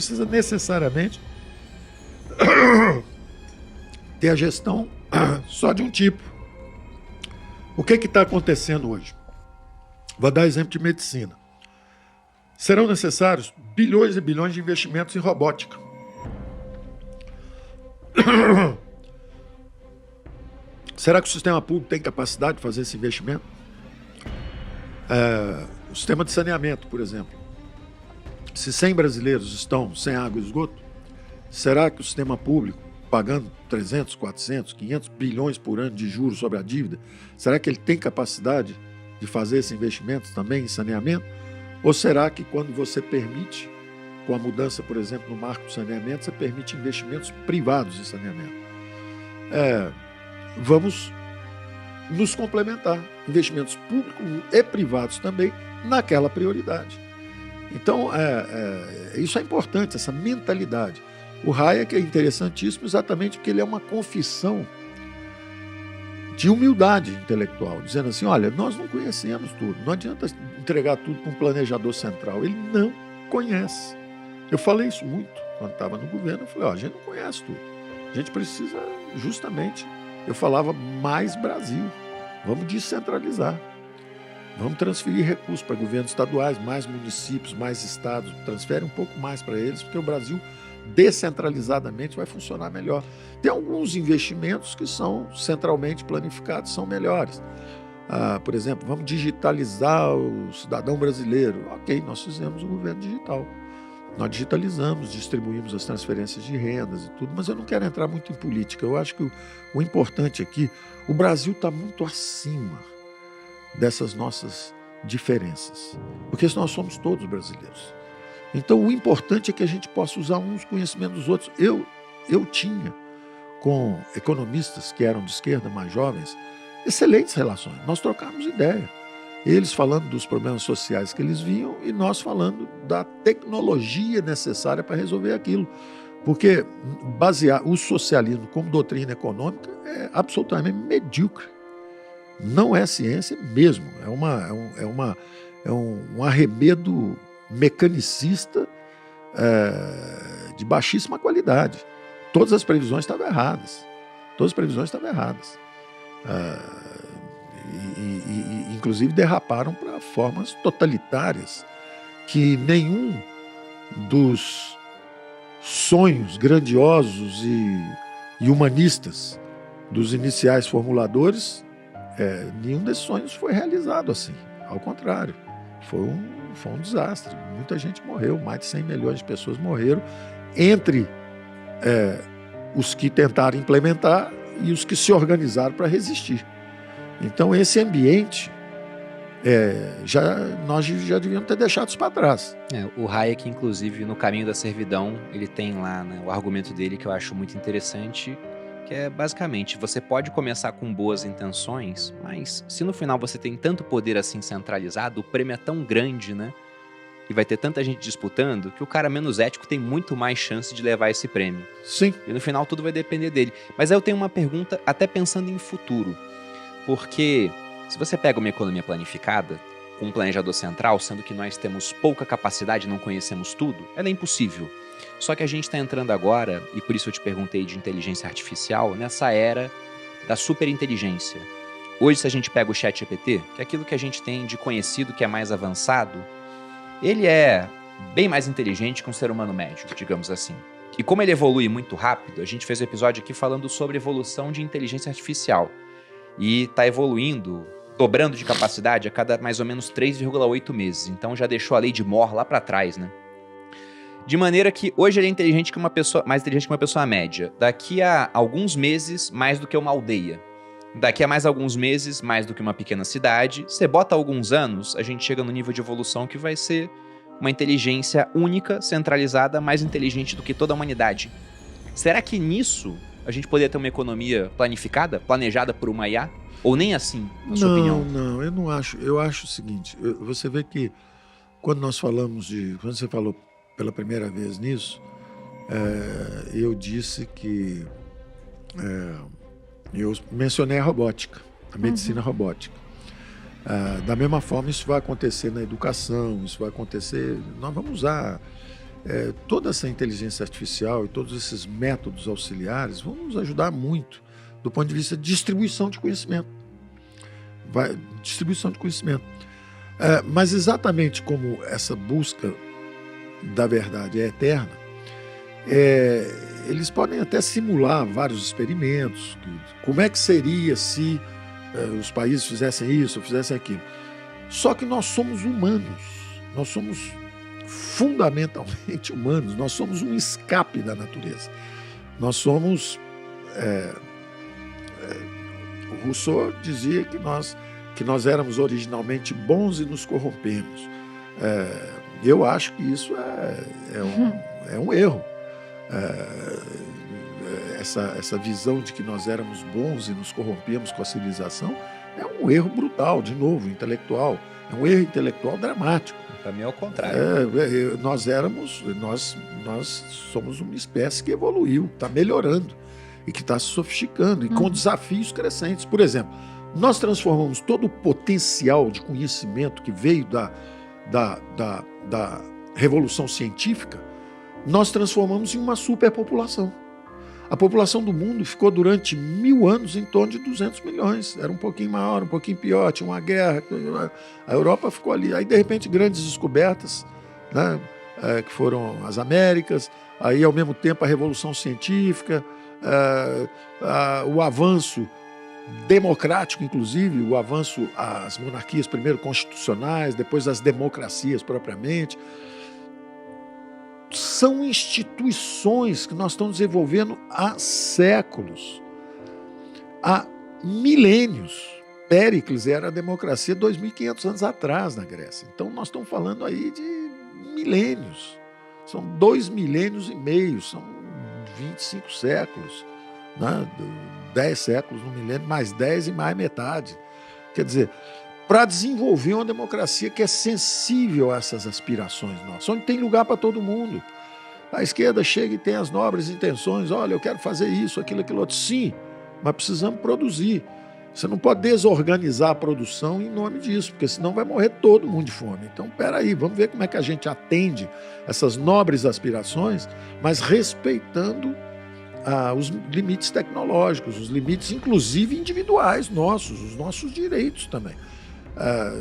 precisa necessariamente ter a gestão só de um tipo. O que está acontecendo hoje? Vou dar exemplo de medicina. Serão necessários bilhões e bilhões de investimentos em robótica. Será que o sistema público tem capacidade de fazer esse investimento? O sistema de saneamento, por exemplo. Se 100 brasileiros estão sem água e esgoto, será que o sistema público, pagando 300, 400, 500 bilhões por ano de juros sobre a dívida, será que ele tem capacidade de fazer esse investimento também em saneamento? Ou será que quando você permite, com a mudança, por exemplo, no marco do saneamento, você permite investimentos privados em saneamento? Vamos nos complementar, investimentos públicos e privados também naquela prioridade. Então, isso é importante, essa mentalidade. O Hayek é interessantíssimo exatamente porque ele é uma confissão de humildade intelectual, dizendo assim, olha, nós não conhecemos tudo, não adianta entregar tudo para um planejador central, ele não conhece. Eu falei isso muito quando estava no governo, eu falei, a gente não conhece tudo, a gente precisa justamente, eu falava, mais Brasil, vamos descentralizar, vamos transferir recursos para governos estaduais, mais municípios, mais estados, transfere um pouco mais para eles, porque o Brasil descentralizadamente vai funcionar melhor. Tem alguns investimentos que são centralmente planificados, são melhores. Por exemplo, vamos digitalizar o cidadão brasileiro. Ok, nós fizemos o governo digital. Nós digitalizamos, distribuímos as transferências de rendas e tudo, mas eu não quero entrar muito em política. Eu acho que o importante aqui, o Brasil está muito acima dessas nossas diferenças, porque nós somos todos brasileiros. Então, o importante é que a gente possa usar uns conhecimentos dos outros. Eu tinha, com economistas que eram de esquerda, mais jovens, excelentes relações. Nós trocávamos ideia. Eles falando dos problemas sociais que eles viam e nós falando da tecnologia necessária para resolver aquilo. Porque basear o socialismo como doutrina econômica é absolutamente medíocre. Não é ciência mesmo. É um arremedo mecanicista de baixíssima qualidade. Todas as previsões estavam erradas. Inclusive derraparam para formas totalitárias que nenhum dos sonhos grandiosos e humanistas dos iniciais formuladores, nenhum desses sonhos foi realizado assim. Ao contrário, foi um desastre. Muita gente morreu, mais de 100 milhões de pessoas morreram, entre os que tentaram implementar e os que se organizaram para resistir. Então, esse ambiente, nós já devíamos ter deixado isso para trás. O Hayek, inclusive, no Caminho da Servidão, ele tem lá, né, o argumento dele que eu acho muito interessante, que é basicamente, você pode começar com boas intenções, mas se no final você tem tanto poder assim centralizado, o prêmio é tão grande, né? E vai ter tanta gente disputando, que o cara menos ético tem muito mais chance de levar esse prêmio. Sim. E no final tudo vai depender dele. Mas aí eu tenho uma pergunta, até pensando em futuro. Porque se você pega uma economia planificada, com um planejador central, sendo que nós temos pouca capacidade e não conhecemos tudo, ela é impossível. Só que a gente está entrando agora, e por isso eu te perguntei de inteligência artificial, nessa era da superinteligência. Hoje, se a gente pega o ChatGPT, que é aquilo que a gente tem de conhecido, que é mais avançado, ele é bem mais inteligente que um ser humano médio, digamos assim. E como ele evolui muito rápido, a gente fez um episódio aqui falando sobre evolução de inteligência artificial. E está evoluindo, dobrando de capacidade a cada mais ou menos 3,8 meses. Então já deixou a lei de Moore lá para trás, né? De maneira que hoje ele é inteligente que uma pessoa, mais inteligente que uma pessoa média. Daqui a alguns meses, mais do que uma aldeia. Daqui a mais alguns meses, mais do que uma pequena cidade. Você bota alguns anos, a gente chega no nível de evolução que vai ser uma inteligência única, centralizada, mais inteligente do que toda a humanidade. Será que nisso a gente poderia ter uma economia planificada, planejada por uma IA? Ou nem assim, na sua opinião? Não, eu não acho. Eu acho o seguinte, você vê que quando você falou pela primeira vez nisso, eu disse que eu mencionei a robótica, a medicina robótica. Da mesma forma, isso vai acontecer na educação, isso vai acontecer... Nós vamos usar toda essa inteligência artificial e todos esses métodos auxiliares vão nos ajudar muito do ponto de vista de distribuição de conhecimento. Distribuição de conhecimento. Mas exatamente como essa busca da verdade é eterna, eles podem até simular vários experimentos. Como é que seria se os países fizessem isso, fizessem aquilo? Só que nós somos humanos, nós somos fundamentalmente humanos, nós somos um escape da natureza. Nós somos... o Rousseau dizia que nós éramos originalmente bons e nos corrompemos. Eu acho que isso é um erro. Essa visão de que nós éramos bons e nos corrompemos com a civilização é um erro brutal, de novo, intelectual. É um erro intelectual dramático. Para mim é o contrário. Nós somos uma espécie que evoluiu, está melhorando e que está se sofisticando e com desafios crescentes. Por exemplo, nós transformamos todo o potencial de conhecimento que veio da Revolução Científica, nós transformamos em uma superpopulação. A população do mundo ficou durante 1000 anos em torno de 200 milhões. Era um pouquinho maior, um pouquinho pior, tinha uma guerra. A Europa ficou ali. Aí, de repente, grandes descobertas, né, que foram as Américas. Aí, ao mesmo tempo, a Revolução Científica, o avanço democrático, inclusive, o avanço às monarquias, primeiro constitucionais, depois às democracias propriamente. São instituições que nós estamos desenvolvendo há séculos, há milênios. Péricles era a democracia 2.500 anos atrás na Grécia. Então, nós estamos falando aí de milênios. São 2 milênios e meio, são 25 séculos, né? 10 séculos no milênio, mais 10 e mais metade. Quer dizer, para desenvolver uma democracia que é sensível a essas aspirações nossas, onde tem lugar para todo mundo. A esquerda chega e tem as nobres intenções, olha, eu quero fazer isso, aquilo, aquilo outro. Sim, mas precisamos produzir. Você não pode desorganizar a produção em nome disso, porque senão vai morrer todo mundo de fome. Então, peraí, vamos ver como é que a gente atende essas nobres aspirações, mas respeitando os limites tecnológicos, os limites, inclusive, individuais nossos, os nossos direitos também.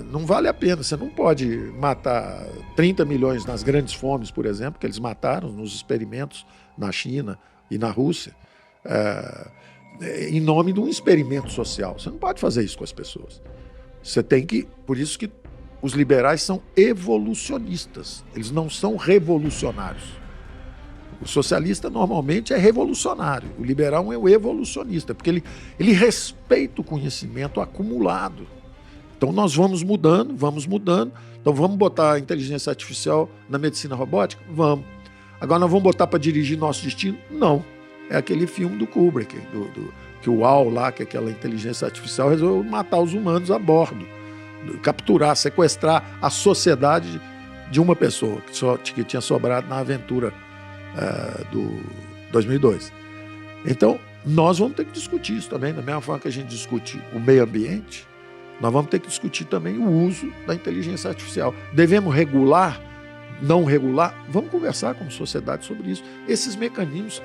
Não vale a pena, você não pode matar 30 milhões nas grandes fomes, por exemplo, que eles mataram nos experimentos na China e na Rússia, em nome de um experimento social. Você não pode fazer isso com as pessoas. Você tem que... Por isso que os liberais são evolucionistas, eles não são revolucionários. O socialista normalmente é revolucionário, o liberal é o evolucionista, porque ele respeita o conhecimento acumulado. Então nós vamos mudando. Então vamos botar a inteligência artificial na medicina robótica? Vamos. Agora nós vamos botar para dirigir nosso destino? Não. É aquele filme do Kubrick, que o UAU lá, que é aquela inteligência artificial, resolveu matar os humanos a bordo, capturar, sequestrar a sociedade de uma pessoa que tinha sobrado na aventura do 2002. Então nós vamos ter que discutir isso também, da mesma forma que a gente discute o meio ambiente. Nós vamos ter que discutir também o uso da inteligência artificial. Devemos regular? Não regular? Vamos conversar como sociedade sobre isso. Esses mecanismos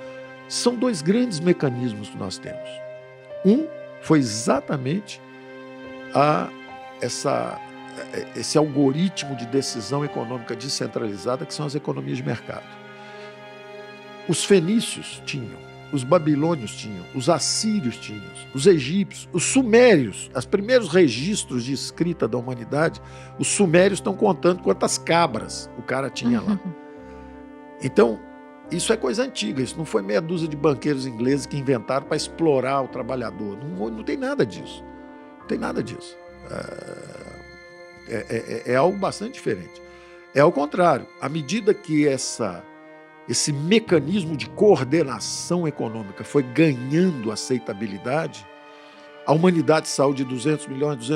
são 2 grandes mecanismos que nós temos. Um foi exatamente esse algoritmo de decisão econômica descentralizada, que são as economias de mercado. Os fenícios tinham, os babilônios tinham, os assírios tinham, os egípcios, os sumérios, os primeiros registros de escrita da humanidade, os sumérios estão contando quantas cabras o cara tinha lá. Então, isso é coisa antiga, isso não foi meia dúzia de banqueiros ingleses que inventaram para explorar o trabalhador. Não tem nada disso. Não tem nada disso. É algo bastante diferente. É ao contrário, à medida que esse mecanismo de coordenação econômica foi ganhando aceitabilidade, a humanidade saiu de 200 milhões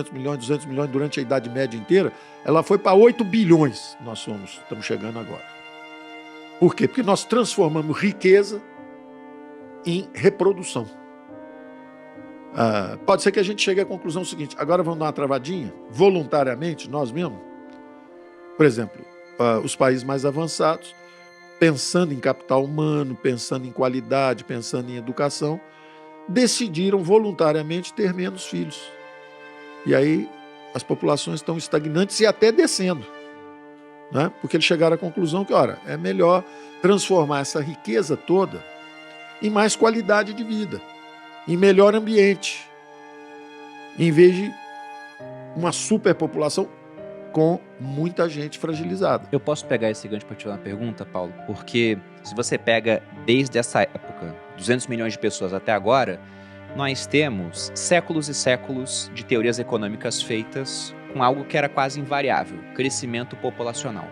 durante a Idade Média inteira, ela foi para 8 bilhões, estamos chegando agora. Por quê? Porque nós transformamos riqueza em reprodução. Pode ser que a gente chegue à conclusão seguinte, agora vamos dar uma travadinha, voluntariamente, nós mesmos. Por exemplo, os países mais avançados pensando em capital humano, pensando em qualidade, pensando em educação, decidiram voluntariamente ter menos filhos. E aí as populações estão estagnantes e até descendo, né? Porque eles chegaram à conclusão que, ora, é melhor transformar essa riqueza toda em mais qualidade de vida, em melhor ambiente, em vez de uma superpopulação com muita gente fragilizada. Eu posso pegar esse gancho para te fazer uma pergunta, Paulo? Porque se você pega desde essa época, 200 milhões de pessoas até agora, nós temos séculos e séculos de teorias econômicas feitas com algo que era quase invariável, crescimento populacional.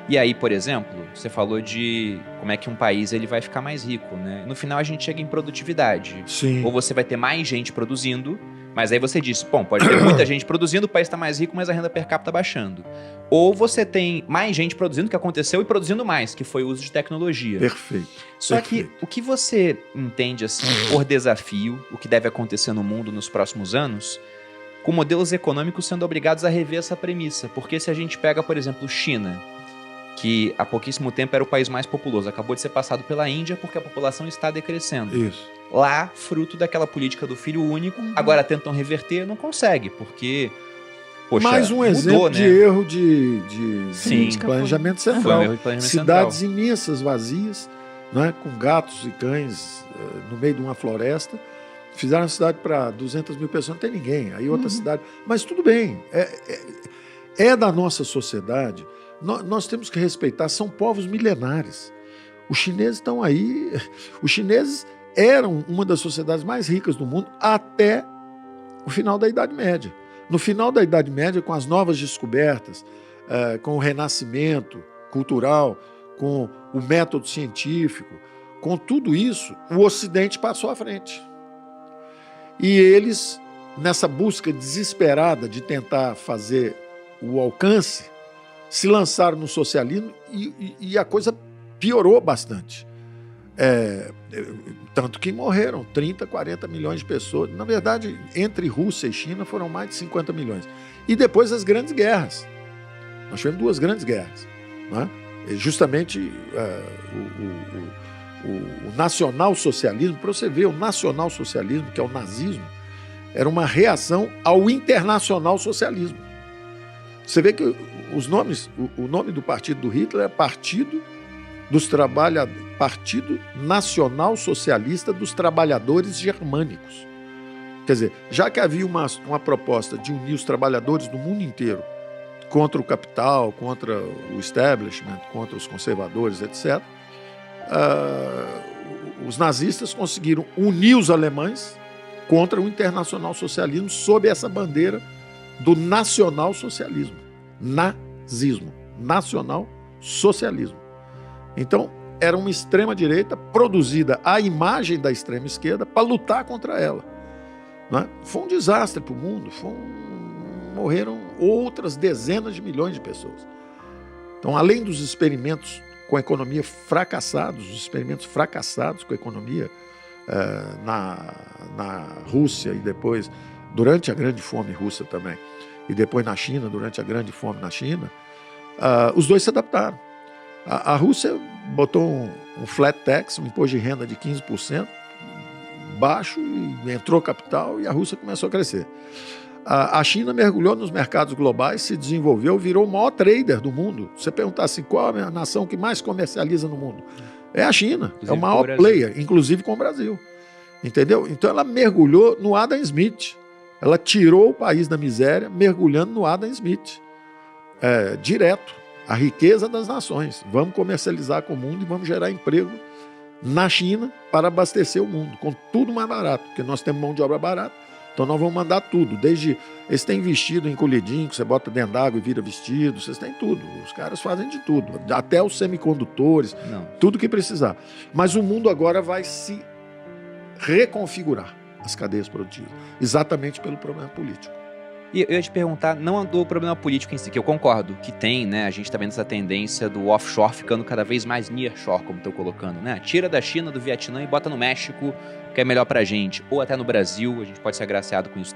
E aí, por exemplo, você falou de como é que um país ele vai ficar mais rico, né? No final a gente chega em produtividade. Sim. Ou você vai ter mais gente produzindo, mas aí você diz, bom, pode ter muita gente produzindo, o país está mais rico, mas a renda per capita baixando. Ou você tem mais gente produzindo, que aconteceu, e produzindo mais, que foi o uso de tecnologia. Perfeito. Só Perfeito. que o que você entende, assim, por desafio, o que deve acontecer no mundo nos próximos anos, com modelos econômicos sendo obrigados a rever essa premissa? Porque se a gente pega, por exemplo, China, que há pouquíssimo tempo era o país mais populoso, acabou de ser passado pela Índia porque a população está decrescendo. Isso. Lá, fruto daquela política do filho único, agora tentam reverter, não consegue, porque, poxa, mais um mudou, exemplo né? de erro de Sim. planejamento Foi central. um erro de planejamento Cidades central. imensas, vazias, né, com gatos e cães no meio de uma floresta. Fizeram a cidade para 200 mil pessoas, não tem ninguém. Aí outra cidade. Mas tudo bem, é da nossa sociedade. Nós temos que respeitar, são povos milenares. Os chineses estão aí. Os chineses eram uma das sociedades mais ricas do mundo até o final da Idade Média. No final da Idade Média, com as novas descobertas, com o renascimento cultural, com o método científico, com tudo isso, o Ocidente passou à frente. E eles, nessa busca desesperada de tentar fazer o alcance, se lançaram no socialismo e a coisa piorou bastante. Tanto que morreram 30, 40 milhões de pessoas. Na verdade, entre Rússia e China foram mais de 50 milhões. E depois as grandes guerras. Nós tivemos 2 grandes guerras, né? Justamente o nacionalsocialismo, para você ver, o nacionalsocialismo, que é o nazismo, era uma reação ao internacional socialismo. Você vê que os nomes, o nome do partido do Hitler é Partido Nacional Socialista dos Trabalhadores Germânicos. Quer dizer, já que havia uma proposta de unir os trabalhadores do mundo inteiro contra o capital, contra o establishment, contra os conservadores, etc., os nazistas conseguiram unir os alemães contra o internacional socialismo sob essa bandeira do nacional-socialismo. Nazismo. Nacional-socialismo. Então, era uma extrema-direita produzida à imagem da extrema-esquerda para lutar contra ela. Né? Foi um desastre para o mundo. Morreram outras dezenas de milhões de pessoas. Então, além dos experimentos com a economia fracassados, os experimentos fracassados com a economia na Rússia e depois, durante a Grande Fome russa também, e depois na China, durante a Grande Fome na China, os dois se adaptaram. A Rússia botou um flat tax, um imposto de renda de 15%, baixo, e entrou capital e a Rússia começou a crescer. A China mergulhou nos mercados globais, se desenvolveu, virou o maior trader do mundo. Se você perguntar assim, qual é a nação que mais comercializa no mundo? É a China, inclusive é o maior player, inclusive com o Brasil. Entendeu? Então ela mergulhou no Adam Smith. Ela tirou o país da miséria mergulhando no Adam Smith. Direto. A riqueza das nações. Vamos comercializar com o mundo e vamos gerar emprego na China para abastecer o mundo, com tudo mais barato, porque nós temos mão de obra barata, então nós vamos mandar tudo. Desde eles têm vestido encolhidinho, que você bota dentro d'água e vira vestido, vocês têm tudo. Os caras fazem de tudo, até os semicondutores, tudo que precisar. Mas o mundo agora vai se reconfigurar, as cadeias produtivas, exatamente pelo problema político. E eu ia te perguntar, não do problema político em si, que eu concordo que tem, né? A gente tá vendo essa tendência do offshore ficando cada vez mais nearshore, como estão colocando, né? Tira da China, do Vietnã e bota no México, que é melhor pra gente. Ou até no Brasil, a gente pode ser agraciado com isso também.